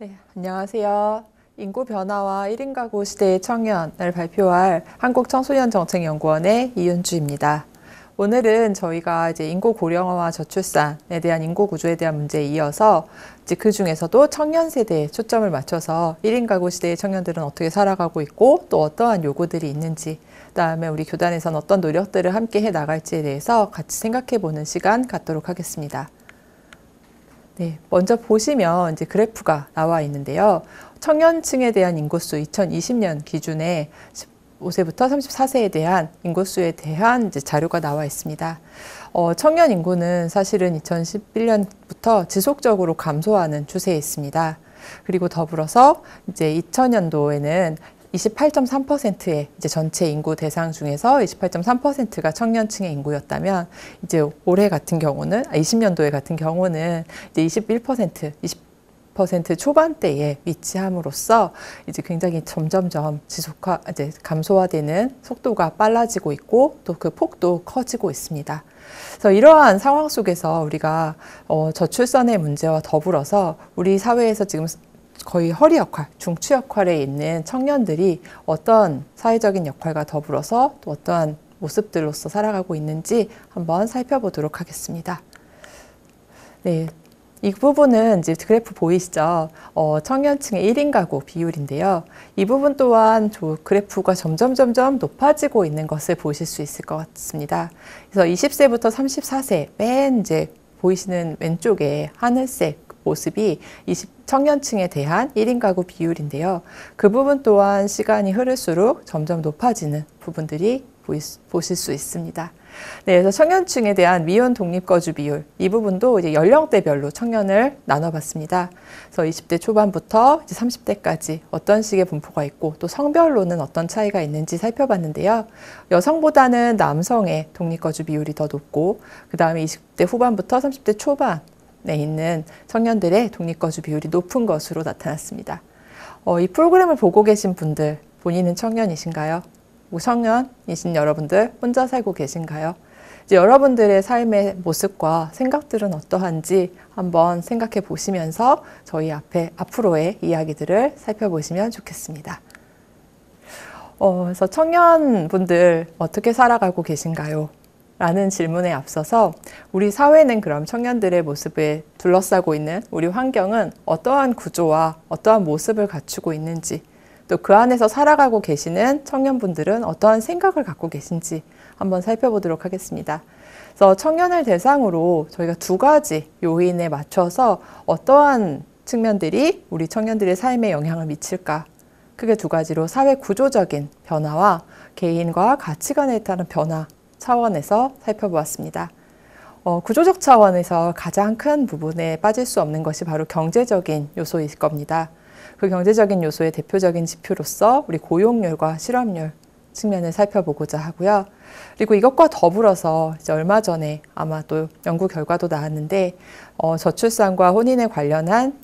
네, 안녕하세요. 인구 변화와 1인 가구 시대의 청년을 발표할 한국청소년정책연구원의 이윤주입니다. 오늘은 저희가 이제 인구 고령화와 저출산에 대한 인구 구조에 대한 문제에 이어서 이제 그 중에서도 청년 세대에 초점을 맞춰서 1인 가구 시대의 청년들은 어떻게 살아가고 있고 또 어떠한 요구들이 있는지, 그다음에 우리 교단에서는 어떤 노력들을 함께 해 나갈지에 대해서 같이 생각해 보는 시간 갖도록 하겠습니다. 네, 먼저 보시면 이제 그래프가 나와 있는데요. 청년층에 대한 인구수 2020년 기준에 15세부터 34세에 대한 인구수에 대한 이제 자료가 나와 있습니다. 청년 인구는 사실은 2011년부터 지속적으로 감소하는 추세에 있습니다. 그리고 더불어서 이제 2000년도에는 28.3%의 이제 전체 인구 대상 중에서 28.3%가 청년층의 인구였다면 이제 올해 같은 경우는 20년도에 같은 경우는 이제 21%, 20% 초반대에 위치함으로써 이제 굉장히 점점점 이제 감소화되는 속도가 빨라지고 있고 또 그 폭도 커지고 있습니다. 그래서 이러한 상황 속에서 우리가 저출산의 문제와 더불어서 우리 사회에서 지금 거의 허리 역할, 중추 역할에 있는 청년들이 어떤 사회적인 역할과 더불어서 또 어떠한 모습들로서 살아가고 있는지 한번 살펴보도록 하겠습니다. 네, 이 부분은 이제 그래프 보이시죠? 청년층의 1인 가구 비율인데요. 이 부분 또한 그래프가 점점 높아지고 있는 것을 보실 수 있을 것 같습니다. 그래서 20세부터 34세, 맨 이제 보이시는 왼쪽에 하늘색 모습이 청년층에 대한 1인 가구 비율인데요. 그 부분 또한 시간이 흐를수록 점점 높아지는 부분들이 보실 수 있습니다. 네, 그래서 청년층에 대한 미혼 독립거주 비율, 이 부분도 이제 연령대별로 청년을 나눠봤습니다. 그래서 20대 초반부터 이제 30대까지 어떤 식의 분포가 있고 또 성별로는 어떤 차이가 있는지 살펴봤는데요. 여성보다는 남성의 독립거주 비율이 더 높고 그 다음에 20대 후반부터 30대 초반 에 있는 청년들의 독립거주 비율이 높은 것으로 나타났습니다. 이 프로그램을 보고 계신 분들, 본인은 청년이신가요? 무청년이신 여러분들 혼자 살고 계신가요? 이제 여러분들의 삶의 모습과 생각들은 어떠한지 한번 생각해 보시면서 저희 앞으로의 이야기들을 살펴보시면 좋겠습니다. 그래서 청년분들 어떻게 살아가고 계신가요? 라는 질문에 앞서서 우리 사회는 그럼 청년들의 모습에 둘러싸고 있는 우리 환경은 어떠한 구조와 어떠한 모습을 갖추고 있는지, 또 그 안에서 살아가고 계시는 청년분들은 어떠한 생각을 갖고 계신지 한번 살펴보도록 하겠습니다. 그래서 청년을 대상으로 저희가 두 가지 요인에 맞춰서 어떠한 측면들이 우리 청년들의 삶에 영향을 미칠까? 크게 두 가지로 사회 구조적인 변화와 개인과 가치관에 따른 변화 차원에서 살펴보았습니다. 구조적 차원에서 가장 큰 부분에 빠질 수 없는 것이 바로 경제적인 요소일 겁니다. 그 경제적인 요소의 대표적인 지표로서 우리 고용률과 실업률 측면을 살펴보고자 하고요. 그리고 이것과 더불어서 이제 얼마 전에 아마 또 연구 결과도 나왔는데 저출산과 혼인에 관련한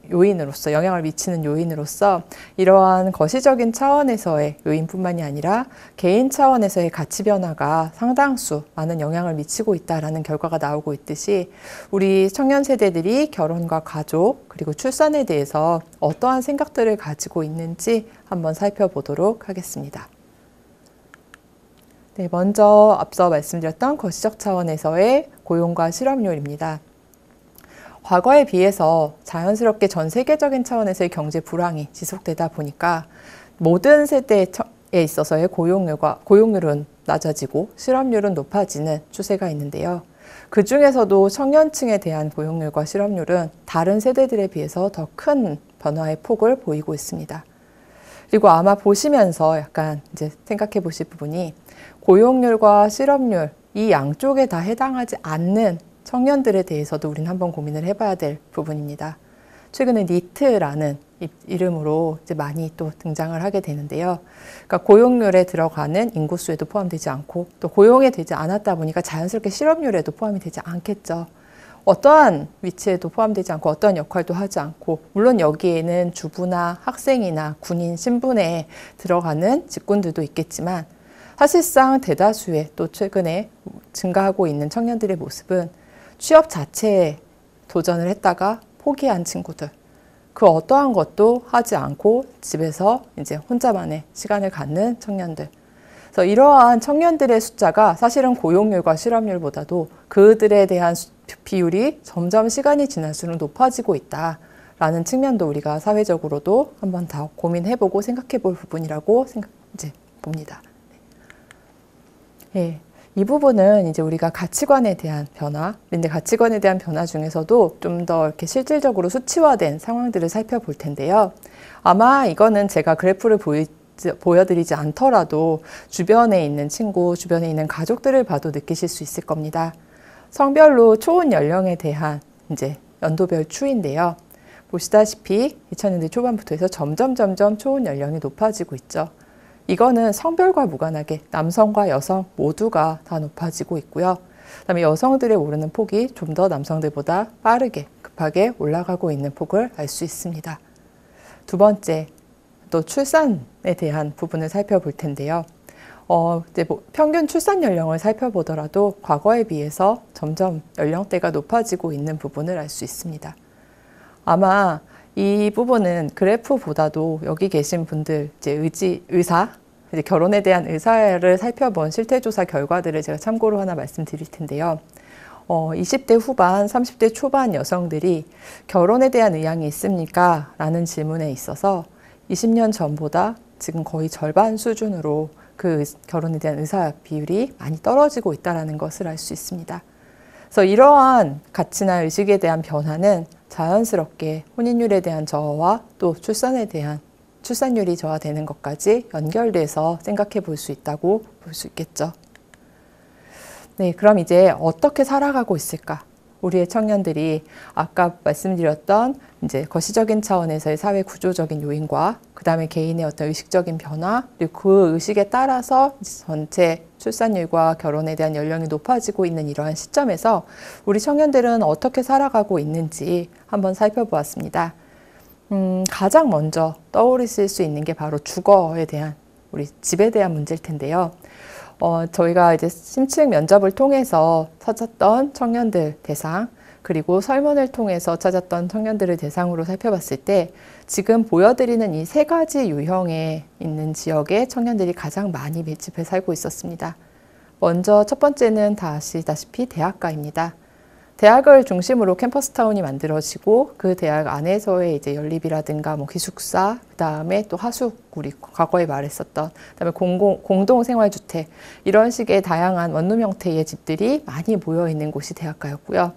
요인으로서 영향을 미치는 요인으로서 이러한 거시적인 차원에서의 요인뿐만이 아니라 개인 차원에서의 가치 변화가 상당수 많은 영향을 미치고 있다라는 결과가 나오고 있듯이 우리 청년 세대들이 결혼과 가족 그리고 출산에 대해서 어떠한 생각들을 가지고 있는지 한번 살펴보도록 하겠습니다. 네, 먼저 앞서 말씀드렸던 거시적 차원에서의 고용과 실업률입니다. 과거에 비해서 자연스럽게 전 세계적인 차원에서의 경제 불황이 지속되다 보니까 모든 세대에 있어서의 고용률은 낮아지고 실업률은 높아지는 추세가 있는데요. 그 중에서도 청년층에 대한 고용률과 실업률은 다른 세대들에 비해서 더 큰 변화의 폭을 보이고 있습니다. 그리고 아마 보시면서 약간 이제 생각해 보실 부분이 고용률과 실업률 이 양쪽에 다 해당하지 않는 청년들에 대해서도 우리는 한번 고민을 해봐야 될 부분입니다. 최근에 니트라는 이름으로 이제 많이 또 등장을 하게 되는데요. 그러니까 고용률에 들어가는 인구수에도 포함되지 않고 또 고용이 되지 않았다 보니까 자연스럽게 실업률에도 포함이 되지 않겠죠. 어떠한 위치에도 포함되지 않고 어떠한 역할도 하지 않고 물론 여기에는 주부나 학생이나 군인, 신분에 들어가는 직군들도 있겠지만 사실상 대다수의 또 최근에 증가하고 있는 청년들의 모습은 취업 자체에 도전을 했다가 포기한 친구들 그 어떠한 것도 하지 않고 집에서 이제 혼자만의 시간을 갖는 청년들. 그래서 이러한 청년들의 숫자가 사실은 고용률과 실업률보다도 그들에 대한 비율이 점점 시간이 지날수록 높아지고 있다라는 측면도 우리가 사회적으로도 한번 더 고민해보고 생각해볼 부분이라고 이제 봅니다. 네. 이 부분은 이제 우리가 가치관에 대한 변화, 근데 가치관에 대한 변화 중에서도 좀 더 이렇게 실질적으로 수치화된 상황들을 살펴볼 텐데요. 아마 이거는 제가 그래프를 보여드리지 않더라도 주변에 있는 친구, 주변에 있는 가족들을 봐도 느끼실 수 있을 겁니다. 성별로 초혼 연령에 대한 이제 연도별 추인데요. 보시다시피 2000년대 초반부터 해서 점점 초혼 연령이 높아지고 있죠. 이거는 성별과 무관하게 남성과 여성 모두가 다 높아지고 있고요. 그다음에 여성들의 오르는 폭이 좀 더 남성들보다 빠르게 급하게 올라가고 있는 폭을 알 수 있습니다. 두 번째, 또 출산에 대한 부분을 살펴볼 텐데요. 이제 평균 출산 연령을 살펴보더라도 과거에 비해서 점점 연령대가 높아지고 있는 부분을 알 수 있습니다. 아마 이 부분은 그래프보다도 여기 계신 분들, 이제 의사, 이제 결혼에 대한 의사를 살펴본 실태조사 결과들을 제가 참고로 하나 말씀드릴 텐데요. 20대 후반, 30대 초반 여성들이 결혼에 대한 의향이 있습니까? 라는 질문에 있어서 20년 전보다 지금 거의 절반 수준으로 그 결혼에 대한 의사 비율이 많이 떨어지고 있다는 것을 알 수 있습니다. 그래서 이러한 가치나 의식에 대한 변화는 자연스럽게 혼인율에 대한 저하와 또 출산에 대한 출산율이 저하되는 것까지 연결돼서 생각해 볼 수 있다고 볼 수 있겠죠. 네, 그럼 이제 어떻게 살아가고 있을까? 우리의 청년들이 아까 말씀드렸던 이제 거시적인 차원에서의 사회 구조적인 요인과 그 다음에 개인의 어떤 의식적인 변화 그리고 그 의식에 따라서 전체 출산율과 결혼에 대한 연령이 높아지고 있는 이러한 시점에서 우리 청년들은 어떻게 살아가고 있는지 한번 살펴보았습니다. 가장 먼저 떠오르실 수 있는 게 바로 주거에 대한 우리 집에 대한 문제일 텐데요. 저희가 이제 심층 면접을 통해서 찾았던 청년들 대상 그리고 설문을 통해서 찾았던 청년들을 대상으로 살펴봤을 때 지금 보여드리는 이 세 가지 유형에 있는 지역에 청년들이 가장 많이 밀집해 살고 있었습니다. 먼저 첫 번째는 다 아시다시피 대학가입니다. 대학을 중심으로 캠퍼스타운이 만들어지고 그 대학 안에서의 이제 연립이라든가 뭐 기숙사, 그 다음에 또 하숙, 우리 과거에 말했었던, 그 다음에 공동생활주택, 이런 식의 다양한 원룸 형태의 집들이 많이 모여 있는 곳이 대학가였고요.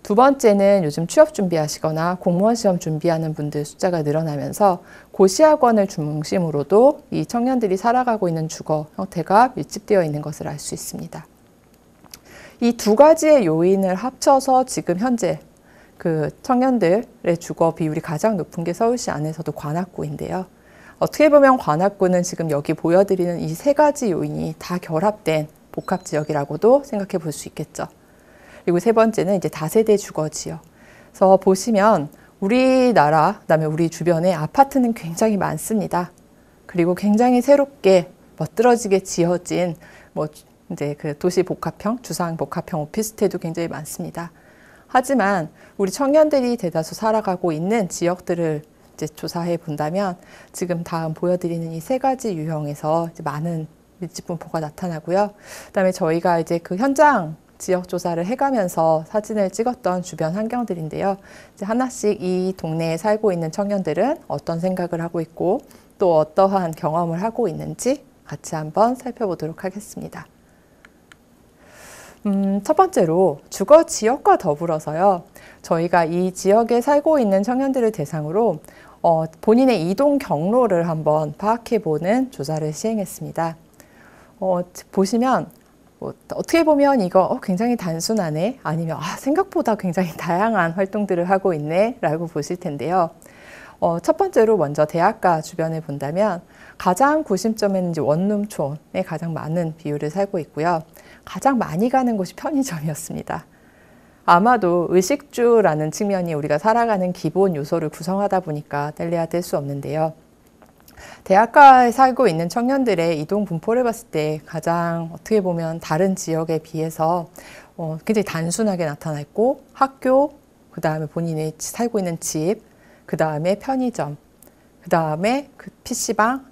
두 번째는 요즘 취업 준비하시거나 공무원 시험 준비하는 분들 숫자가 늘어나면서 고시학원을 중심으로도 이 청년들이 살아가고 있는 주거 형태가 밀집되어 있는 것을 알 수 있습니다. 이 두 가지의 요인을 합쳐서 지금 현재 그 청년들의 주거 비율이 가장 높은 게 서울시 안에서도 관악구인데요. 어떻게 보면 관악구는 지금 여기 보여드리는 이 세 가지 요인이 다 결합된 복합 지역이라고도 생각해 볼 수 있겠죠. 그리고 세 번째는 이제 다세대 주거 지역. 그래서 보시면 우리나라, 그다음에 우리 주변에 아파트는 굉장히 많습니다. 그리고 굉장히 새롭게 멋들어지게 지어진 뭐 이제 그 도시 복합형, 주상 복합형 오피스텔도 굉장히 많습니다. 하지만 우리 청년들이 대다수 살아가고 있는 지역들을 이제 조사해 본다면 지금 다음 보여드리는 이 세 가지 유형에서 이제 많은 밀집 분포가 나타나고요. 그다음에 저희가 이제 그 현장 지역 조사를 해가면서 사진을 찍었던 주변 환경들인데요. 이제 하나씩 이 동네에 살고 있는 청년들은 어떤 생각을 하고 있고 또 어떠한 경험을 하고 있는지 같이 한번 살펴보도록 하겠습니다. 첫 번째로 주거 지역과 더불어서요. 저희가 이 지역에 살고 있는 청년들을 대상으로 본인의 이동 경로를 한번 파악해보는 조사를 시행했습니다. 보시면 어떻게 보면 이거 굉장히 단순하네 아니면 생각보다 굉장히 다양한 활동들을 하고 있네 라고 보실 텐데요. 첫 번째로 먼저 대학가 주변을 본다면 가장 구심점에는 이제 원룸촌에 가장 많은 비율을 살고 있고요. 가장 많이 가는 곳이 편의점이었습니다. 아마도 의식주라는 측면이 우리가 살아가는 기본 요소를 구성하다 보니까 뗄래야 뗄 수 없는데요. 대학가에 살고 있는 청년들의 이동 분포를 봤을 때 가장 어떻게 보면 다른 지역에 비해서 굉장히 단순하게 나타나 있고 학교, 그 다음에 본인이 살고 있는 집, 그 다음에 편의점, 그 다음에 그 PC방,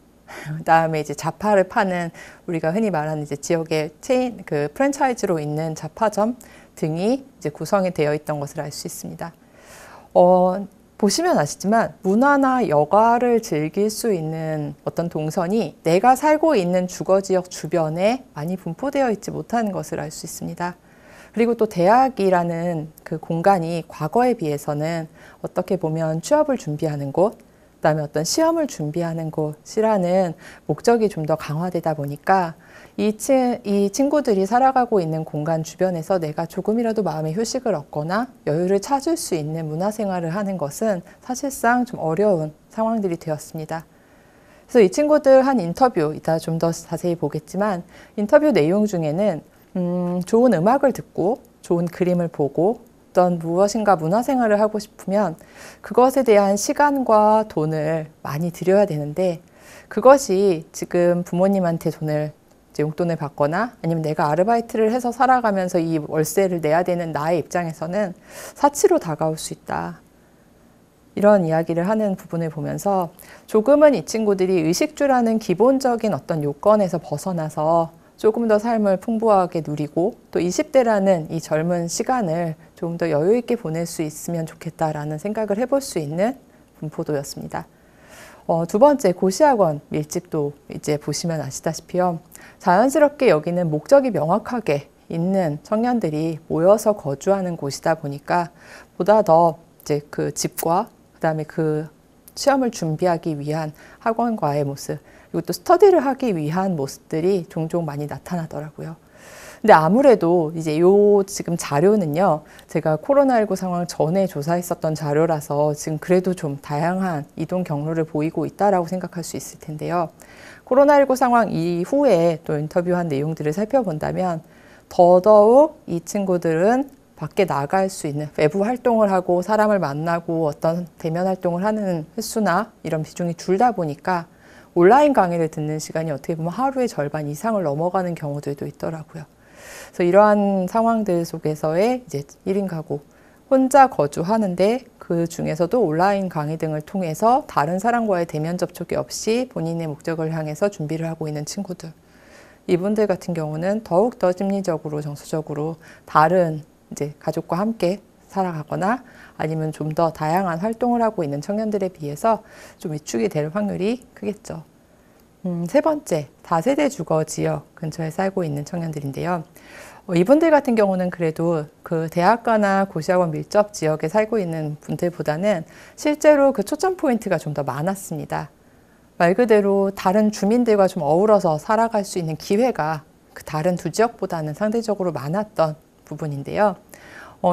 그 다음에 이제 잡화를 파는 우리가 흔히 말하는 이제 지역의 체인, 그 프랜차이즈로 있는 잡화점 등이 이제 구성이 되어 있던 것을 알 수 있습니다. 보시면 아시지만 문화나 여가를 즐길 수 있는 어떤 동선이 내가 살고 있는 주거지역 주변에 많이 분포되어 있지 못하는 것을 알 수 있습니다. 그리고 또 대학이라는 그 공간이 과거에 비해서는 어떻게 보면 취업을 준비하는 곳, 그다음에 어떤 시험을 준비하는 곳이라는 목적이 좀 더 강화되다 보니까 이 친구들이 살아가고 있는 공간 주변에서 내가 조금이라도 마음의 휴식을 얻거나 여유를 찾을 수 있는 문화생활을 하는 것은 사실상 좀 어려운 상황들이 되었습니다. 그래서 이 친구들 한 인터뷰, 이따 좀 더 자세히 보겠지만 인터뷰 내용 중에는 좋은 음악을 듣고 좋은 그림을 보고 어떤 무엇인가 문화생활을 하고 싶으면 그것에 대한 시간과 돈을 많이 들여야 되는데 그것이 지금 부모님한테 용돈을 받거나 아니면 내가 아르바이트를 해서 살아가면서 이 월세를 내야 되는 나의 입장에서는 사치로 다가올 수 있다. 이런 이야기를 하는 부분을 보면서 조금은 이 친구들이 의식주라는 기본적인 어떤 요건에서 벗어나서 조금 더 삶을 풍부하게 누리고 또 20대라는 이 젊은 시간을 좀 더 여유 있게 보낼 수 있으면 좋겠다라는 생각을 해볼 수 있는 분포도였습니다. 두 번째, 고시학원 밀집도 이제 보시면 아시다시피요. 자연스럽게 여기는 목적이 명확하게 있는 청년들이 모여서 거주하는 곳이다 보니까 보다 더 이제 그 집과 그다음에 그 시험을 준비하기 위한 학원과의 모습, 그리고 또 스터디를 하기 위한 모습들이 종종 많이 나타나더라고요. 근데 아무래도 이제 지금 자료는요, 제가 코로나19 상황 전에 조사했었던 자료라서 지금 그래도 좀 다양한 이동 경로를 보이고 있다라고 생각할 수 있을 텐데요. 코로나19 상황 이후에 또 인터뷰한 내용들을 살펴본다면 더더욱 이 친구들은 밖에 나갈 수 있는 외부 활동을 하고 사람을 만나고 어떤 대면 활동을 하는 횟수나 이런 비중이 줄다 보니까 온라인 강의를 듣는 시간이 어떻게 보면 하루의 절반 이상을 넘어가는 경우들도 있더라고요. 그래서 이러한 상황들 속에서의 이제 1인 가구, 혼자 거주하는데 그 중에서도 온라인 강의 등을 통해서 다른 사람과의 대면 접촉이 없이 본인의 목적을 향해서 준비를 하고 있는 친구들. 이분들 같은 경우는 더욱더 심리적으로, 정서적으로 다른 이제 가족과 함께 살아가거나 아니면 좀 더 다양한 활동을 하고 있는 청년들에 비해서 좀 위축이 될 확률이 크겠죠. 세 번째, 다세대 주거 지역 근처에 살고 있는 청년들인데요. 이분들 같은 경우는 그래도 그 대학가나 고시학원 밀접 지역에 살고 있는 분들보다는 실제로 그 초점 포인트가 좀 더 많았습니다. 말 그대로 다른 주민들과 좀 어우러서 살아갈 수 있는 기회가 그 다른 두 지역보다는 상대적으로 많았던 부분인데요.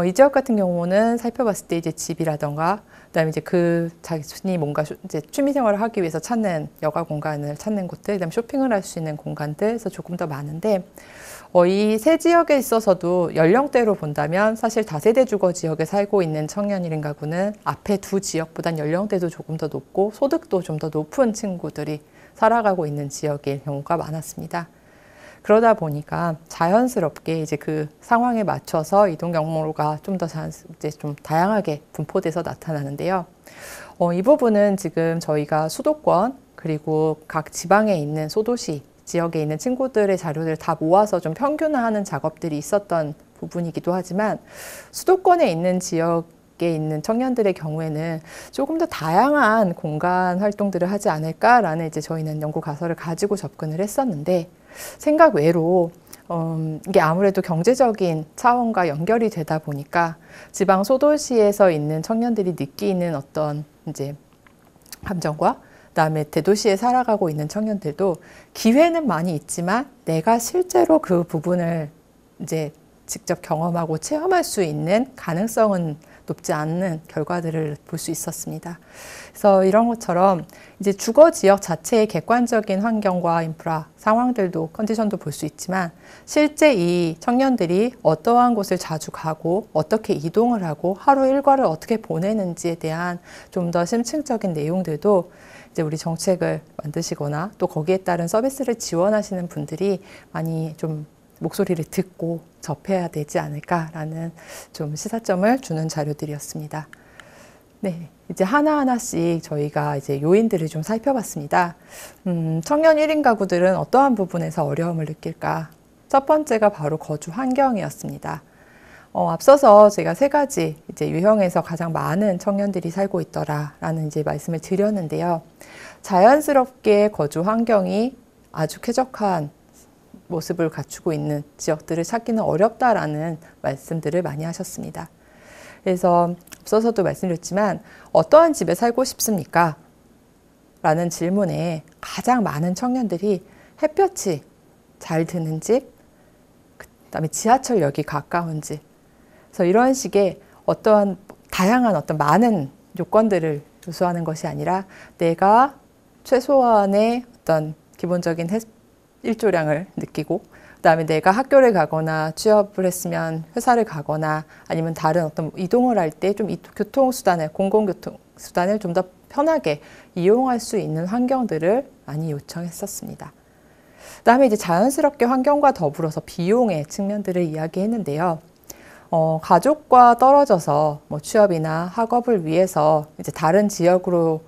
이 지역 같은 경우는 살펴봤을 때 이제 집이라던가 그다음에 이제 그 자신이 뭔가 이제 취미 생활을 하기 위해서 찾는 여가 공간을 찾는 곳들, 그다음에 쇼핑을 할 수 있는 공간들에서 조금 더 많은데 이 세 지역에 있어서도 연령대로 본다면 사실 다세대 주거 지역에 살고 있는 청년 1인 가구는 앞에 두 지역보단 연령대도 조금 더 높고 소득도 좀 더 높은 친구들이 살아가고 있는 지역일 경우가 많았습니다. 그러다 보니까 자연스럽게 이제 그 상황에 맞춰서 이동 경로가 좀 더 이제 좀 다양하게 분포돼서 나타나는데요. 이 부분은 지금 저희가 수도권 그리고 각 지방에 있는 소도시 지역에 있는 친구들의 자료를 다 모아서 좀 평균화하는 작업들이 있었던 부분이기도 하지만 수도권에 있는 지역에 있는 청년들의 경우에는 조금 더 다양한 공간 활동들을 하지 않을까라는 이제 저희는 연구 가설을 가지고 접근을 했었는데 생각 외로 이게 아무래도 경제적인 차원과 연결이 되다 보니까 지방 소도시에서 있는 청년들이 느끼는 어떤 이제 감정과 그다음에 대도시에 살아가고 있는 청년들도 기회는 많이 있지만 내가 실제로 그 부분을 이제 직접 경험하고 체험할 수 있는 가능성은 높지 않는 결과들을 볼 수 있었습니다. 그래서 이런 것처럼 이제 주거 지역 자체의 객관적인 환경과 인프라 상황들도 컨디션도 볼 수 있지만 실제 이 청년들이 어떠한 곳을 자주 가고 어떻게 이동을 하고 하루 일과를 어떻게 보내는지에 대한 좀 더 심층적인 내용들도 이제 우리 정책을 만드시거나 또 거기에 따른 서비스를 지원하시는 분들이 많이 좀 목소리를 듣고 접해야 되지 않을까라는 좀 시사점을 주는 자료들이었습니다. 네, 이제 하나하나씩 저희가 이제 요인들을 좀 살펴봤습니다. 청년 1인 가구들은 어떠한 부분에서 어려움을 느낄까? 첫 번째가 바로 거주 환경이었습니다. 앞서서 제가 세 가지 이제 유형에서 가장 많은 청년들이 살고 있더라라는 이제 말씀을 드렸는데요. 자연스럽게 거주 환경이 아주 쾌적한 모습을 갖추고 있는 지역들을 찾기는 어렵다라는 말씀들을 많이 하셨습니다. 그래서 앞서서도 말씀드렸지만 어떠한 집에 살고 싶습니까? 라는 질문에 가장 많은 청년들이 햇볕이 잘 드는 집, 그다음에 지하철역이 가까운 집, 그래서 이런 식의 어떠한 다양한 어떤 많은 요건들을 요소하는 것이 아니라 내가 최소한의 어떤 기본적인 일조량을 느끼고 그다음에 내가 학교를 가거나 취업을 했으면 회사를 가거나 아니면 다른 어떤 이동을 할 때 좀 교통수단을 공공교통수단을 좀 더 편하게 이용할 수 있는 환경들을 많이 요청했었습니다. 그다음에 이제 자연스럽게 환경과 더불어서 비용의 측면들을 이야기했는데요. 가족과 떨어져서 뭐 취업이나 학업을 위해서 이제 다른 지역으로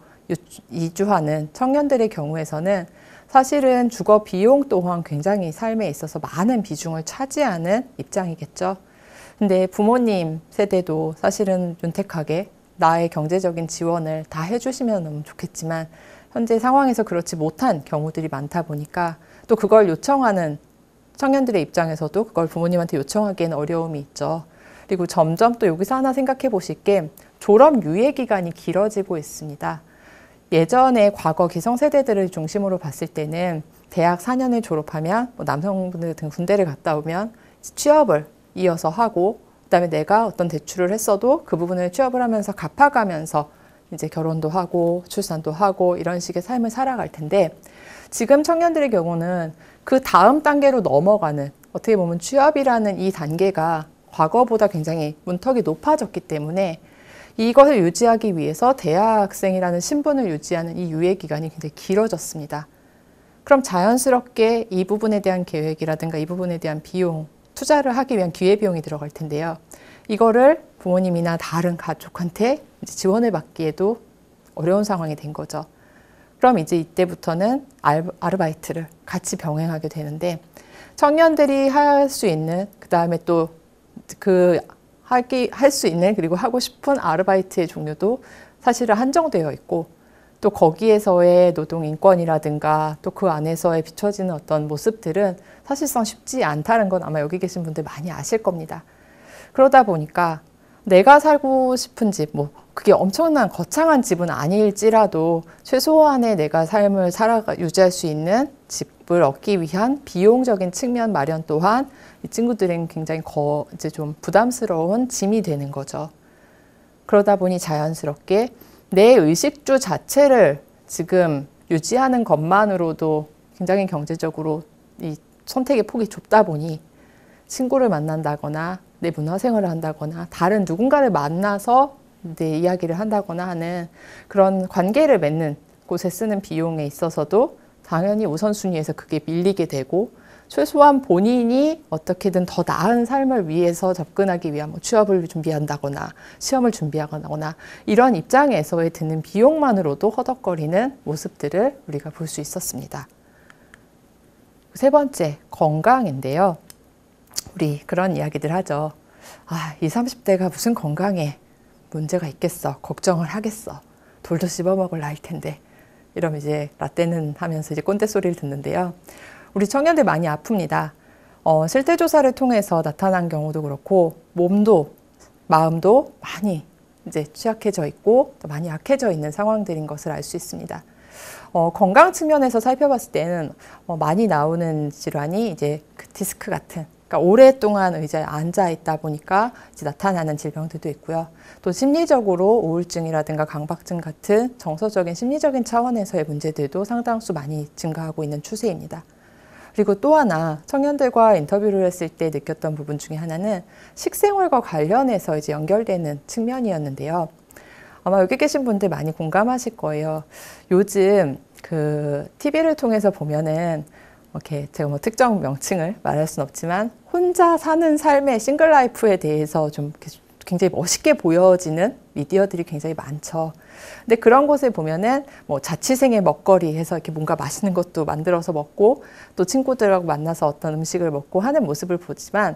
이주하는 청년들의 경우에서는 사실은 주거 비용 또한 굉장히 삶에 있어서 많은 비중을 차지하는 입장이겠죠. 근데 부모님 세대도 사실은 윤택하게 나의 경제적인 지원을 다 해주시면 너무 좋겠지만 현재 상황에서 그렇지 못한 경우들이 많다 보니까 또 그걸 요청하는 청년들의 입장에서도 그걸 부모님한테 요청하기에는 어려움이 있죠. 그리고 점점 또 여기서 하나 생각해 보실 게 졸업 유예 기간이 길어지고 있습니다. 예전에 과거 기성세대들을 중심으로 봤을 때는 대학 4년을 졸업하면 뭐 남성분들 같은 군대를 갔다 오면 취업을 이어서 하고 그다음에 내가 어떤 대출을 했어도 그 부분을 취업을 하면서 갚아가면서 이제 결혼도 하고 출산도 하고 이런 식의 삶을 살아갈 텐데 지금 청년들의 경우는 그 다음 단계로 넘어가는 어떻게 보면 취업이라는 이 단계가 과거보다 굉장히 문턱이 높아졌기 때문에 이것을 유지하기 위해서 대학생이라는 신분을 유지하는 이 유예 기간이 굉장히 길어졌습니다. 그럼 자연스럽게 이 부분에 대한 계획이라든가 이 부분에 대한 비용, 투자를 하기 위한 기회비용이 들어갈 텐데요. 이거를 부모님이나 다른 가족한테 이제 지원을 받기에도 어려운 상황이 된 거죠. 그럼 이제 이때부터는 아르바이트를 같이 병행하게 되는데 청년들이 할 수 있는 그다음에 또 할 수 있는 그리고 하고 싶은 아르바이트의 종류도 사실은 한정되어 있고 또 거기에서의 노동 인권이라든가 또 그 안에서의 비춰지는 어떤 모습들은 사실상 쉽지 않다는 건 아마 여기 계신 분들 많이 아실 겁니다. 그러다 보니까 내가 살고 싶은 집, 뭐 그게 엄청난 거창한 집은 아닐지라도 최소한의 내가 삶을 유지할 수 있는 집을 얻기 위한 비용적인 측면 마련 또한 이 친구들은 굉장히 이제 좀 부담스러운 짐이 되는 거죠. 그러다 보니 자연스럽게 내 의식주 자체를 지금 유지하는 것만으로도 굉장히 경제적으로 이 선택의 폭이 좁다 보니 친구를 만난다거나 내 문화생활을 한다거나 다른 누군가를 만나서 내 이야기를 한다거나 하는 그런 관계를 맺는 곳에 쓰는 비용에 있어서도 당연히 우선순위에서 그게 밀리게 되고 최소한 본인이 어떻게든 더 나은 삶을 위해서 접근하기 위한 뭐 취업을 준비한다거나 시험을 준비하거나 이런 입장에서의 드는 비용만으로도 허덕거리는 모습들을 우리가 볼 수 있었습니다. 세 번째, 건강인데요. 우리 그런 이야기들 하죠. 20, 30대가 무슨 건강에 문제가 있겠어. 걱정을 하겠어. 돌도 씹어먹을 나이일 텐데. 이러면 이제 라떼는 하면서 이제 꼰대 소리를 듣는데요. 우리 청년들 많이 아픕니다. 실태조사를 통해서 나타난 경우도 그렇고 몸도 마음도 많이 이제 취약해져 있고 또 많이 약해져 있는 상황들인 것을 알 수 있습니다. 건강 측면에서 살펴봤을 때는 많이 나오는 질환이 이제 그 디스크 같은 그러니까 오랫동안 의자에 앉아 있다 보니까 이제 나타나는 질병들도 있고요. 또 심리적으로 우울증이라든가 강박증 같은 정서적인 심리적인 차원에서의 문제들도 상당수 많이 증가하고 있는 추세입니다. 그리고 또 하나 청년들과 인터뷰를 했을 때 느꼈던 부분 중에 하나는 식생활과 관련해서 이제 연결되는 측면이었는데요. 아마 여기 계신 분들 많이 공감하실 거예요. 요즘 그 TV를 통해서 보면은 이렇게 제가 뭐 특정 명칭을 말할 수는 없지만 혼자 사는 삶의 싱글 라이프에 대해서 좀 굉장히 멋있게 보여지는 미디어들이 굉장히 많죠. 근데 그런 곳에 보면은 뭐 자취생의 먹거리 해서 이렇게 뭔가 맛있는 것도 만들어서 먹고 또 친구들하고 만나서 어떤 음식을 먹고 하는 모습을 보지만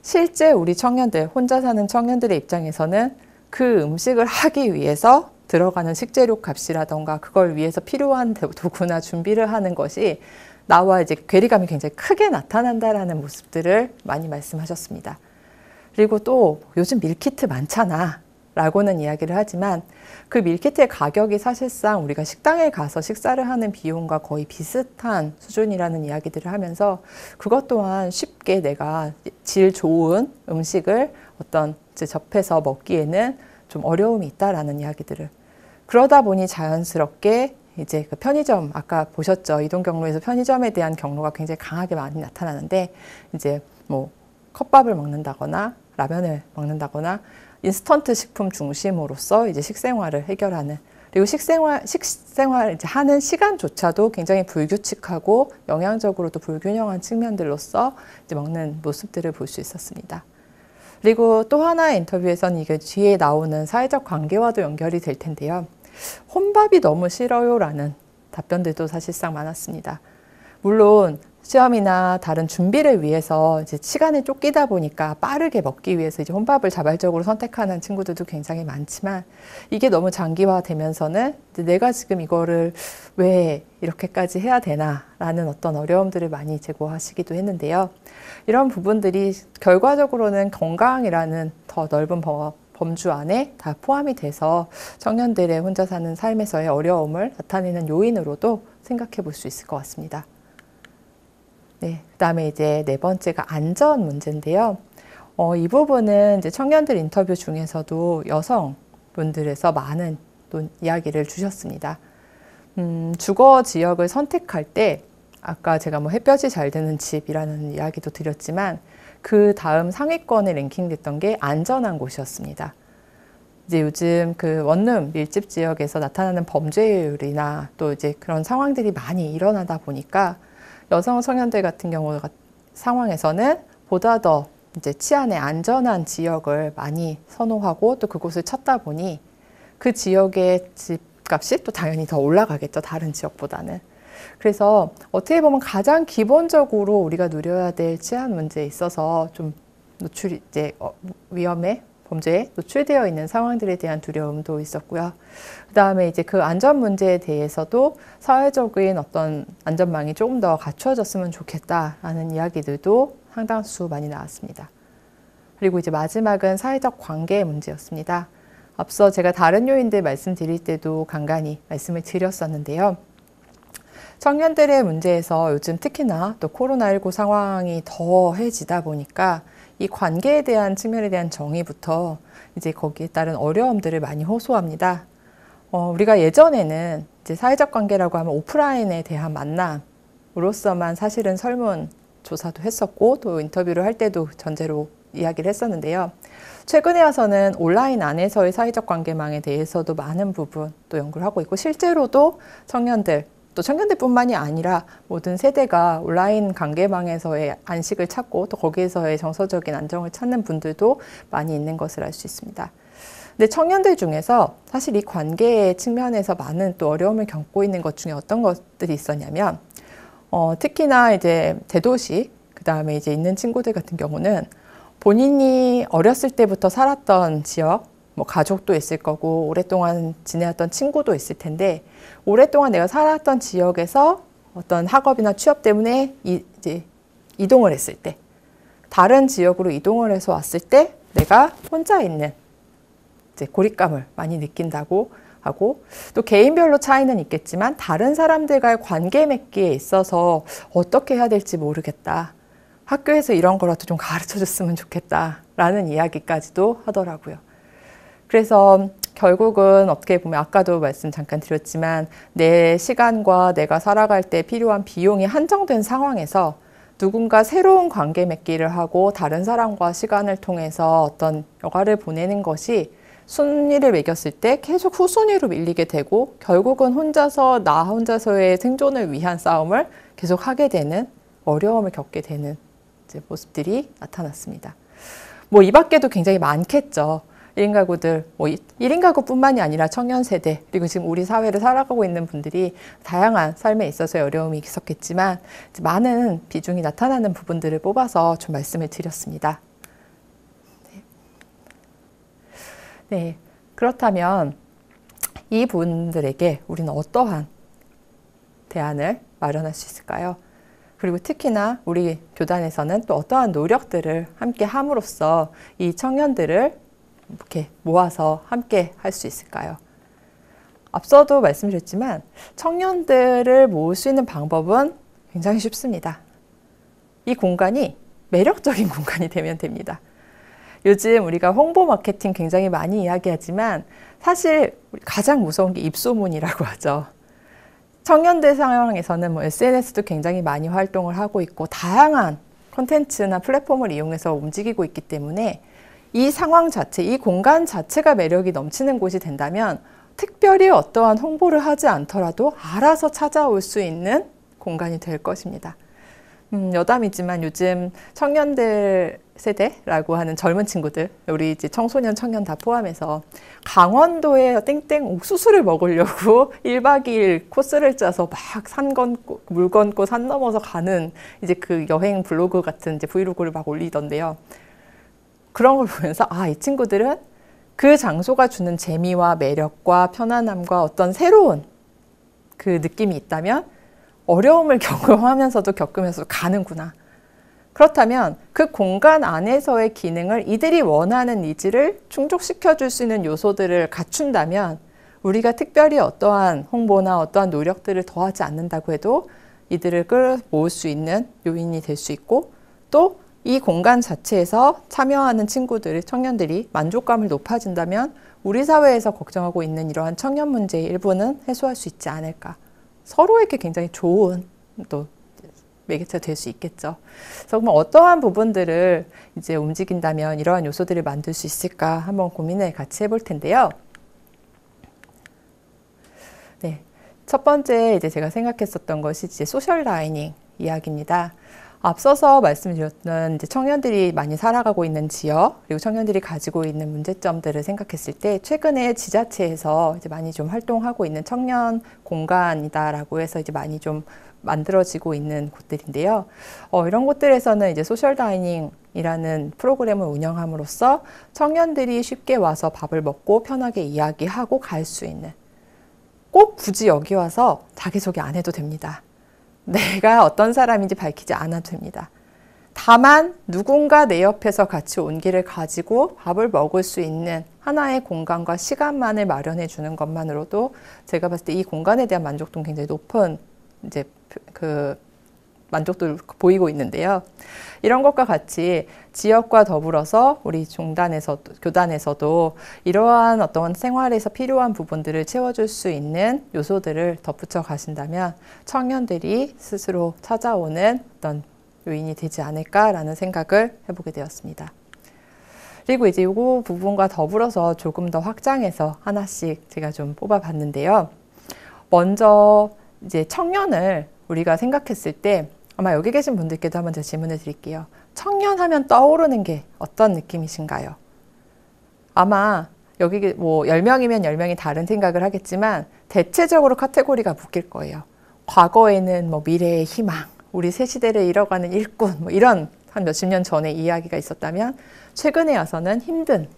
실제 우리 청년들, 혼자 사는 청년들의 입장에서는 그 음식을 하기 위해서 들어가는 식재료 값이라던가 그걸 위해서 필요한 도구나 준비를 하는 것이 나와 이제 괴리감이 굉장히 크게 나타난다라는 모습들을 많이 말씀하셨습니다. 그리고 또 요즘 밀키트 많잖아 라고는 이야기를 하지만 그 밀키트의 가격이 사실상 우리가 식당에 가서 식사를 하는 비용과 거의 비슷한 수준이라는 이야기들을 하면서 그것 또한 쉽게 내가 질 좋은 음식을 어떤 이제 접해서 먹기에는 좀 어려움이 있다라는 이야기들을 그러다 보니 자연스럽게 이제 그 편의점 아까 보셨죠. 이동 경로에서 편의점에 대한 경로가 굉장히 강하게 많이 나타나는데 이제 뭐 컵밥을 먹는다거나 라면을 먹는다거나 인스턴트 식품 중심으로서 이제 식생활을 해결하는 그리고 식생활 이제 하는 시간조차도 굉장히 불규칙하고 영양적으로도 불균형한 측면들로서 이제 먹는 모습들을 볼 수 있었습니다. 그리고 또 하나의 인터뷰에서는 이게 뒤에 나오는 사회적 관계와도 연결이 될 텐데요. 혼밥이 너무 싫어요 라는 답변들도 사실상 많았습니다. 물론 시험이나 다른 준비를 위해서 이제 시간에 쫓기다 보니까 빠르게 먹기 위해서 이제 혼밥을 자발적으로 선택하는 친구들도 굉장히 많지만 이게 너무 장기화되면서는 내가 지금 이거를 왜 이렇게까지 해야 되나 라는 어떤 어려움들을 많이 제고하시기도 했는데요. 이런 부분들이 결과적으로는 건강이라는 더 넓은 범주 안에 다 포함이 돼서 청년들의 혼자 사는 삶에서의 어려움을 나타내는 요인으로도 생각해 볼 수 있을 것 같습니다. 네, 그다음에 이제 네 번째가 안전 문제인데요. 이 부분은 이제 청년들 인터뷰 중에서도 여성분들에서 많은 또 이야기를 주셨습니다. 주거 지역을 선택할 때 아까 제가 뭐 햇볕이 잘 드는 집이라는 이야기도 드렸지만 그 다음 상위권에 랭킹됐던 게 안전한 곳이었습니다. 이제 요즘 그 원룸 밀집 지역에서 나타나는 범죄율이나 또 이제 그런 상황들이 많이 일어나다 보니까 여성 청년들 같은 경우 상황에서는 보다 더 이제 치안의 안전한 지역을 많이 선호하고 또 그곳을 찾다 보니 그 지역의 집값이 또 당연히 더 올라가겠죠. 다른 지역보다는. 그래서 어떻게 보면 가장 기본적으로 우리가 누려야 될 치안 문제에 있어서 좀 노출이 이제 위험에 범죄에 노출되어 있는 상황들에 대한 두려움도 있었고요. 그 다음에 이제 그 안전 문제에 대해서도 사회적인 어떤 안전망이 조금 더 갖추어졌으면 좋겠다라는 이야기들도 상당수 많이 나왔습니다. 그리고 이제 마지막은 사회적 관계의 문제였습니다. 앞서 제가 다른 요인들 말씀드릴 때도 간간히 말씀을 드렸었는데요. 청년들의 문제에서 요즘 특히나 또 코로나19 상황이 더해지다 보니까 이 관계에 대한 측면에 대한 정의부터 이제 거기에 따른 어려움들을 많이 호소합니다. 우리가 예전에는 이제 사회적 관계라고 하면 오프라인에 대한 만남으로서만 사실은 설문조사도 했었고 또 인터뷰를 할 때도 전제로 이야기를 했었는데요. 최근에 와서는 온라인 안에서의 사회적 관계망에 대해서도 많은 부분 또 연구를 하고 있고 실제로도 청년들 또 청년들뿐만이 아니라 모든 세대가 온라인 관계망에서의 안식을 찾고 또 거기에서의 정서적인 안정을 찾는 분들도 많이 있는 것을 알 수 있습니다. 근데 청년들 중에서 사실 이 관계의 측면에서 많은 또 어려움을 겪고 있는 것 중에 어떤 것들이 있었냐면 특히나 이제 대도시 그다음에 이제 있는 친구들 같은 경우는 본인이 어렸을 때부터 살았던 지역 뭐 가족도 있을 거고 오랫동안 지내왔던 친구도 있을 텐데 오랫동안 내가 살았던 지역에서 어떤 학업이나 취업 때문에 이제 이동을 했을 때 다른 지역으로 이동을 해서 왔을 때 내가 혼자 있는 이제 고립감을 많이 느낀다고 하고 또 개인별로 차이는 있겠지만 다른 사람들과의 관계 맺기에 있어서 어떻게 해야 될지 모르겠다. 학교에서 이런 거라도 좀 가르쳐 줬으면 좋겠다라는 이야기까지도 하더라고요. 그래서 결국은 어떻게 보면 아까도 말씀 잠깐 드렸지만 내 시간과 내가 살아갈 때 필요한 비용이 한정된 상황에서 누군가 새로운 관계 맺기를 하고 다른 사람과 시간을 통해서 어떤 여가를 보내는 것이 순위를 매겼을 때 계속 후순위로 밀리게 되고 결국은 나 혼자서의 생존을 위한 싸움을 계속 하게 되는 어려움을 겪게 되는 이제 모습들이 나타났습니다. 뭐 이 밖에도 굉장히 많겠죠. 1인 가구들, 뭐 1인 가구뿐만이 아니라 청년 세대, 그리고 지금 우리 사회를 살아가고 있는 분들이 다양한 삶에 있어서의 어려움이 있었겠지만 많은 비중이 나타나는 부분들을 뽑아서 좀 말씀을 드렸습니다. 네, 그렇다면 이 분들에게 우리는 어떠한 대안을 마련할 수 있을까요? 그리고 특히나 우리 교단에서는 또 어떠한 노력들을 함께 함으로써 이 청년들을 이렇게 모아서 함께 할 수 있을까요? 앞서도 말씀드렸지만 청년들을 모을 수 있는 방법은 굉장히 쉽습니다. 이 공간이 매력적인 공간이 되면 됩니다. 요즘 우리가 홍보 마케팅 굉장히 많이 이야기하지만 사실 가장 무서운 게 입소문이라고 하죠. 청년들 상황에서는 뭐 SNS도 굉장히 많이 활동을 하고 있고 다양한 콘텐츠나 플랫폼을 이용해서 움직이고 있기 때문에 이 상황 자체, 이 공간 자체가 매력이 넘치는 곳이 된다면 특별히 어떠한 홍보를 하지 않더라도 알아서 찾아올 수 있는 공간이 될 것입니다. 여담이지만 요즘 청년들 세대라고 하는 젊은 친구들, 우리 이제 청소년, 청년 다 포함해서 강원도에 땡땡 옥수수를 먹으려고 1박 2일 코스를 짜서 막 산 건고, 물 건고 산 넘어서 가는 이제 그 여행 블로그 같은 이제 브이로그를 막 올리던데요. 그런 걸 보면서 이 친구들은 그 장소가 주는 재미와 매력과 편안함과 어떤 새로운 그 느낌이 있다면 어려움을 경험하면서도 겪으면서 가는구나. 그렇다면 그 공간 안에서의 기능을 이들이 원하는 니즈를 충족시켜 줄 수 있는 요소들을 갖춘다면 우리가 특별히 어떠한 홍보나 어떠한 노력들을 더하지 않는다고 해도 이들을 끌어모을 수 있는 요인이 될 수 있고 또 이 공간 자체에서 참여하는 친구들, 청년들이 만족감을 높아진다면 우리 사회에서 걱정하고 있는 이러한 청년 문제의 일부는 해소할 수 있지 않을까. 서로에게 굉장히 좋은 또 매개체가 될 수 있겠죠. 그래서 그럼 어떠한 부분들을 이제 움직인다면 이러한 요소들을 만들 수 있을까 한번 고민을 같이 해볼 텐데요. 네, 첫 번째 이제 제가 생각했었던 것이 이제 소셜 다이닝 이야기입니다. 앞서서 말씀드렸던 이제 청년들이 많이 살아가고 있는 지역 그리고 청년들이 가지고 있는 문제점들을 생각했을 때 최근에 지자체에서 이제 많이 좀 활동하고 있는 청년 공간이다라고 해서 이제 많이 좀 만들어지고 있는 곳들인데요. 이런 곳들에서는 이제 소셜 다이닝이라는 프로그램을 운영함으로써 청년들이 쉽게 와서 밥을 먹고 편하게 이야기하고 갈 수 있는 꼭 굳이 여기 와서 자기소개 안 해도 됩니다. 내가 어떤 사람인지 밝히지 않아도 됩니다. 다만 누군가 내 옆에서 같이 온기를 가지고 밥을 먹을 수 있는 하나의 공간과 시간만을 마련해 주는 것만으로도 제가 봤을 때 이 공간에 대한 만족도는 굉장히 높은 이제 그 만족도를 보이고 있는데요. 이런 것과 같이 지역과 더불어서 우리 교단에서도 이러한 어떤 생활에서 필요한 부분들을 채워줄 수 있는 요소들을 덧붙여 가신다면 청년들이 스스로 찾아오는 어떤 요인이 되지 않을까라는 생각을 해보게 되었습니다. 그리고 이제 이 부분과 더불어서 조금 더 확장해서 하나씩 제가 좀 뽑아봤는데요. 먼저 이제 청년을 우리가 생각했을 때 아마 여기 계신 분들께도 한번 제가 질문을 드릴게요. 청년 하면 떠오르는 게 어떤 느낌이신가요? 아마 여기 뭐 10명이면 10명이 다른 생각을 하겠지만 대체적으로 카테고리가 묶일 거예요. 과거에는 뭐 미래의 희망, 우리 새 시대를 이뤄가는 일꾼, 뭐 이런 한 몇십 년 전에 이야기가 있었다면 최근에 와서는 힘든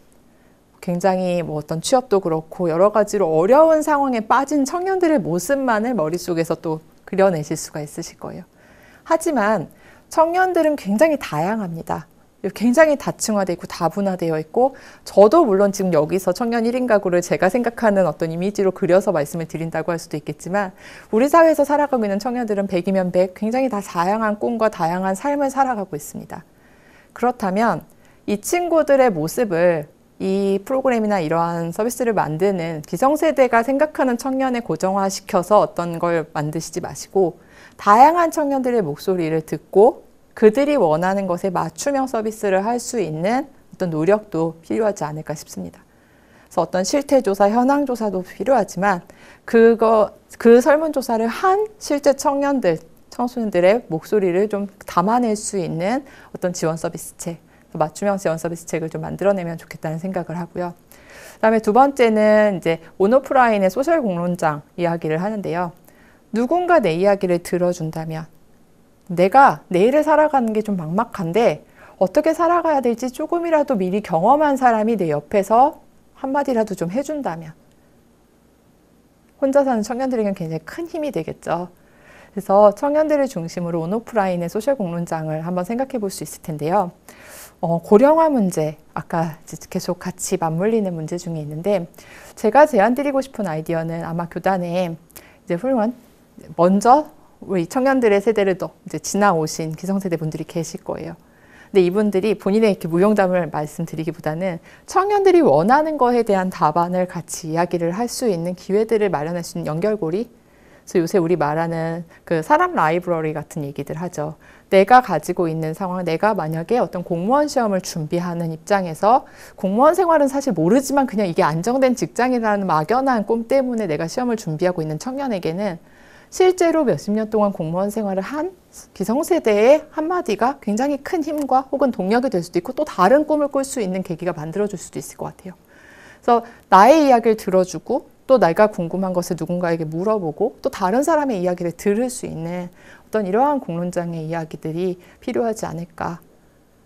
굉장히 뭐 어떤 취업도 그렇고 여러 가지로 어려운 상황에 빠진 청년들의 모습만을 머릿속에서 또 그려내실 수가 있으실 거예요. 하지만 청년들은 굉장히 다양합니다. 굉장히 다층화되어 있고 다분화되어 있고 저도 물론 지금 여기서 청년 1인 가구를 제가 생각하는 어떤 이미지로 그려서 말씀을 드린다고 할 수도 있겠지만 우리 사회에서 살아가고 있는 청년들은 100이면 100 굉장히 다 다양한 꿈과 다양한 삶을 살아가고 있습니다. 그렇다면 이 친구들의 모습을 이 프로그램이나 이러한 서비스를 만드는 기성세대가 생각하는 청년에 고정화시켜서 어떤 걸 만드시지 마시고 다양한 청년들의 목소리를 듣고 그들이 원하는 것에 맞춤형 서비스를 할 수 있는 어떤 노력도 필요하지 않을까 싶습니다. 그래서 어떤 실태조사, 현황조사도 필요하지만 그 설문조사를 한 실제 청년들, 청소년들의 목소리를 좀 담아낼 수 있는 어떤 지원 서비스체 맞춤형 지원 서비스책을 좀 만들어내면 좋겠다는 생각을 하고요. 그다음에 두 번째는 이제 온오프라인의 소셜 공론장 이야기를 하는데요. 누군가 내 이야기를 들어준다면 내가 내일을 살아가는 게 좀 막막한데 어떻게 살아가야 될지 조금이라도 미리 경험한 사람이 내 옆에서 한마디라도 좀 해준다면 혼자 사는 청년들에게는 굉장히 큰 힘이 되겠죠. 그래서 청년들을 중심으로 온오프라인의 소셜 공론장을 한번 생각해 볼 수 있을 텐데요. 고령화 문제, 아까 계속 같이 맞물리는 문제 중에 있는데 제가 제안드리고 싶은 아이디어는 아마 교단에 이제 훌륭한 먼저 우리 청년들의 세대를 더 이제 지나오신 기성세대 분들이 계실 거예요. 근데 이분들이 본인의 이렇게 무용담을 말씀드리기보다는 청년들이 원하는 것에 대한 답안을 같이 이야기를 할 수 있는 기회들을 마련할 수 있는 연결고리. 그래서 요새 우리 말하는 그 사람 라이브러리 같은 얘기들 하죠. 내가 가지고 있는 상황, 내가 만약에 어떤 공무원 시험을 준비하는 입장에서 공무원 생활은 사실 모르지만 그냥 이게 안정된 직장이라는 막연한 꿈 때문에 내가 시험을 준비하고 있는 청년에게는 실제로 몇십 년 동안 공무원 생활을 한 기성세대의 한마디가 굉장히 큰 힘과 혹은 동력이 될 수도 있고 또 다른 꿈을 꿀 수 있는 계기가 만들어줄 수도 있을 것 같아요. 그래서 나의 이야기를 들어주고 또 내가 궁금한 것을 누군가에게 물어보고 또 다른 사람의 이야기를 들을 수 있는 어떤 이러한 공론장의 이야기들이 필요하지 않을까.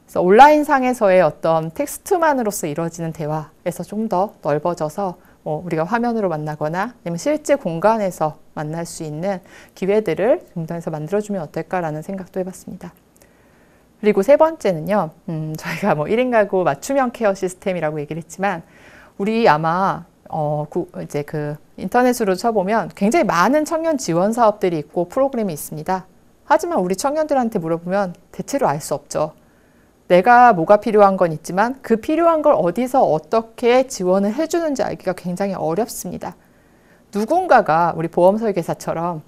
그래서 온라인 상에서의 어떤 텍스트만으로서 이루어지는 대화에서 좀 더 넓어져서 우리가 화면으로 만나거나 아니면 실제 공간에서 만날 수 있는 기회들을 중단에서 만들어주면 어떨까라는 생각도 해봤습니다. 그리고 세 번째는요, 저희가 1인 가구 맞춤형 케어 시스템이라고 얘기를 했지만 우리 아마 이제 그 인터넷으로 쳐보면 굉장히 많은 청년 지원 사업들이 있고 프로그램이 있습니다. 하지만 우리 청년들한테 물어보면 대체로 알 수 없죠. 내가 뭐가 필요한 건 있지만 그 필요한 걸 어디서 어떻게 지원을 해주는지 알기가 굉장히 어렵습니다. 누군가가 우리 보험 설계사처럼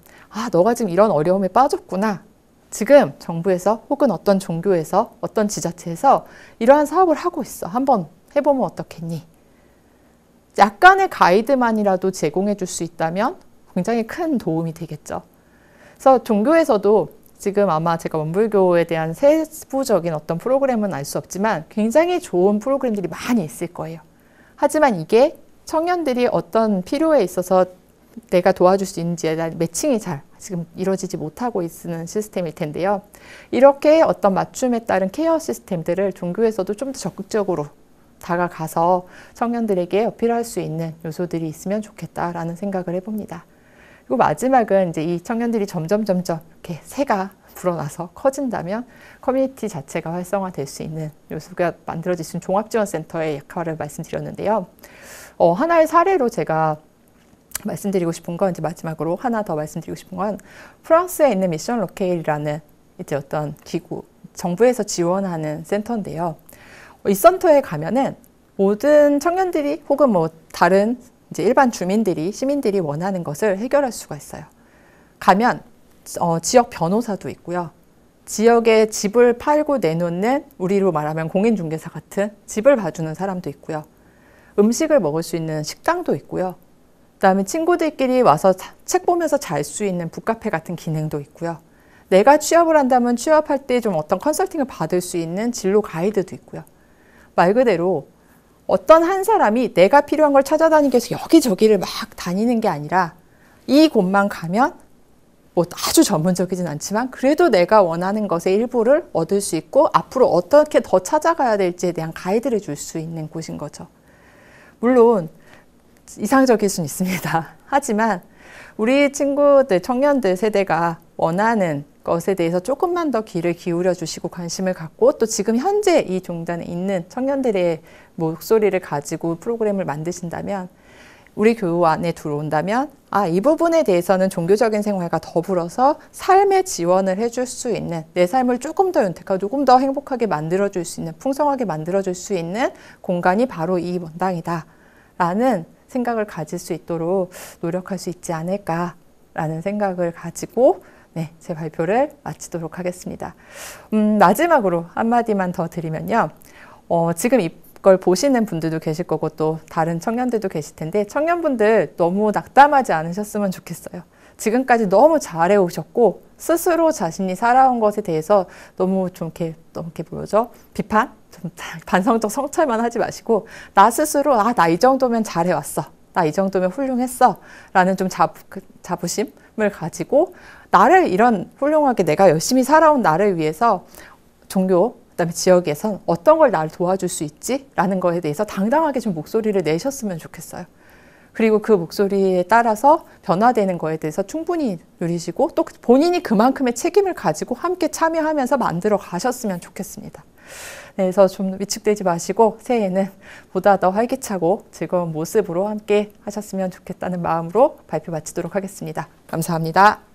너가 지금 이런 어려움에 빠졌구나. 지금 정부에서 혹은 어떤 종교에서 어떤 지자체에서 이러한 사업을 하고 있어. 한번 해보면 어떻겠니? 약간의 가이드만이라도 제공해 줄 수 있다면 굉장히 큰 도움이 되겠죠. 그래서 종교에서도 지금 아마 제가 원불교에 대한 세부적인 어떤 프로그램은 알 수 없지만 굉장히 좋은 프로그램들이 많이 있을 거예요. 하지만 이게 청년들이 어떤 필요에 있어서 내가 도와줄 수 있는지에 대한 매칭이 잘 지금 이루어지지 못하고 있는 시스템일 텐데요. 이렇게 어떤 맞춤에 따른 케어 시스템들을 종교에서도 좀 더 적극적으로 다가가서 청년들에게 어필할 수 있는 요소들이 있으면 좋겠다라는 생각을 해봅니다. 그리고 마지막은 이제 이 청년들이 점점 이렇게 새가 불어나서 커진다면 커뮤니티 자체가 활성화될 수 있는 요소가 만들어질 수 있는 종합지원센터의 역할을 말씀드렸는데요. 하나의 사례로 제가 말씀드리고 싶은 건 이제 마지막으로 하나 더 말씀드리고 싶은 건 프랑스에 있는 미션 로케일이라는 이제 어떤 기구, 정부에서 지원하는 센터인데요. 이 센터에 가면은 모든 청년들이 혹은 다른 이제 일반 주민들이, 시민들이 원하는 것을 해결할 수가 있어요. 가면 지역 변호사도 있고요. 지역에 집을 팔고 내놓는 우리로 말하면 공인중개사 같은 집을 봐주는 사람도 있고요. 음식을 먹을 수 있는 식당도 있고요. 그다음에 친구들끼리 와서 책 보면서 잘 수 있는 북카페 같은 기능도 있고요. 내가 취업을 한다면 취업할 때 좀 어떤 컨설팅을 받을 수 있는 진로 가이드도 있고요. 말 그대로 어떤 한 사람이 내가 필요한 걸 찾아다니기 위해서 여기저기를 막 다니는 게 아니라 이 곳만 가면 아주 전문적이진 않지만 그래도 내가 원하는 것의 일부를 얻을 수 있고 앞으로 어떻게 더 찾아가야 될지에 대한 가이드를 줄 수 있는 곳인 거죠. 물론 이상적일 수는 있습니다. 하지만 우리 친구들, 청년들 세대가 원하는 것에 대해서 조금만 더 귀를 기울여 주시고 관심을 갖고 또 지금 현재 이 종단에 있는 청년들의 목소리를 가지고 프로그램을 만드신다면 우리 교우 안에 들어온다면 이 부분에 대해서는 종교적인 생활과 더불어서 삶의 지원을 해줄 수 있는 내 삶을 조금 더 윤택하고 조금 더 행복하게 만들어줄 수 있는 풍성하게 만들어줄 수 있는 공간이 바로 이 원당이다 라는 생각을 가질 수 있도록 노력할 수 있지 않을까라는 생각을 가지고 제 발표를 마치도록 하겠습니다. 마지막으로 한마디만 더 드리면요. 지금 이걸 보시는 분들도 계실 거고 또 다른 청년들도 계실 텐데 청년분들 너무 낙담하지 않으셨으면 좋겠어요. 지금까지 너무 잘해 오셨고 스스로 자신이 살아온 것에 대해서 너무 좀 이렇게 뭐죠? 비판? 좀 반성적 성찰만 하지 마시고 나 스스로 나 이 정도면 잘해왔어. 나 이 정도면 훌륭했어. 라는 좀 자부심을 가지고 나를 이런 훌륭하게 내가 열심히 살아온 나를 위해서 종교 그다음에 지역에선 어떤 걸 나를 도와줄 수 있지? 라는 거에 대해서 당당하게 좀 목소리를 내셨으면 좋겠어요. 그리고 그 목소리에 따라서 변화되는 거에 대해서 충분히 누리시고 또 본인이 그만큼의 책임을 가지고 함께 참여하면서 만들어 가셨으면 좋겠습니다. 네, 그래서 좀 위축되지 마시고 새해에는 보다 더 활기차고 즐거운 모습으로 함께 하셨으면 좋겠다는 마음으로 발표 마치도록 하겠습니다. 감사합니다.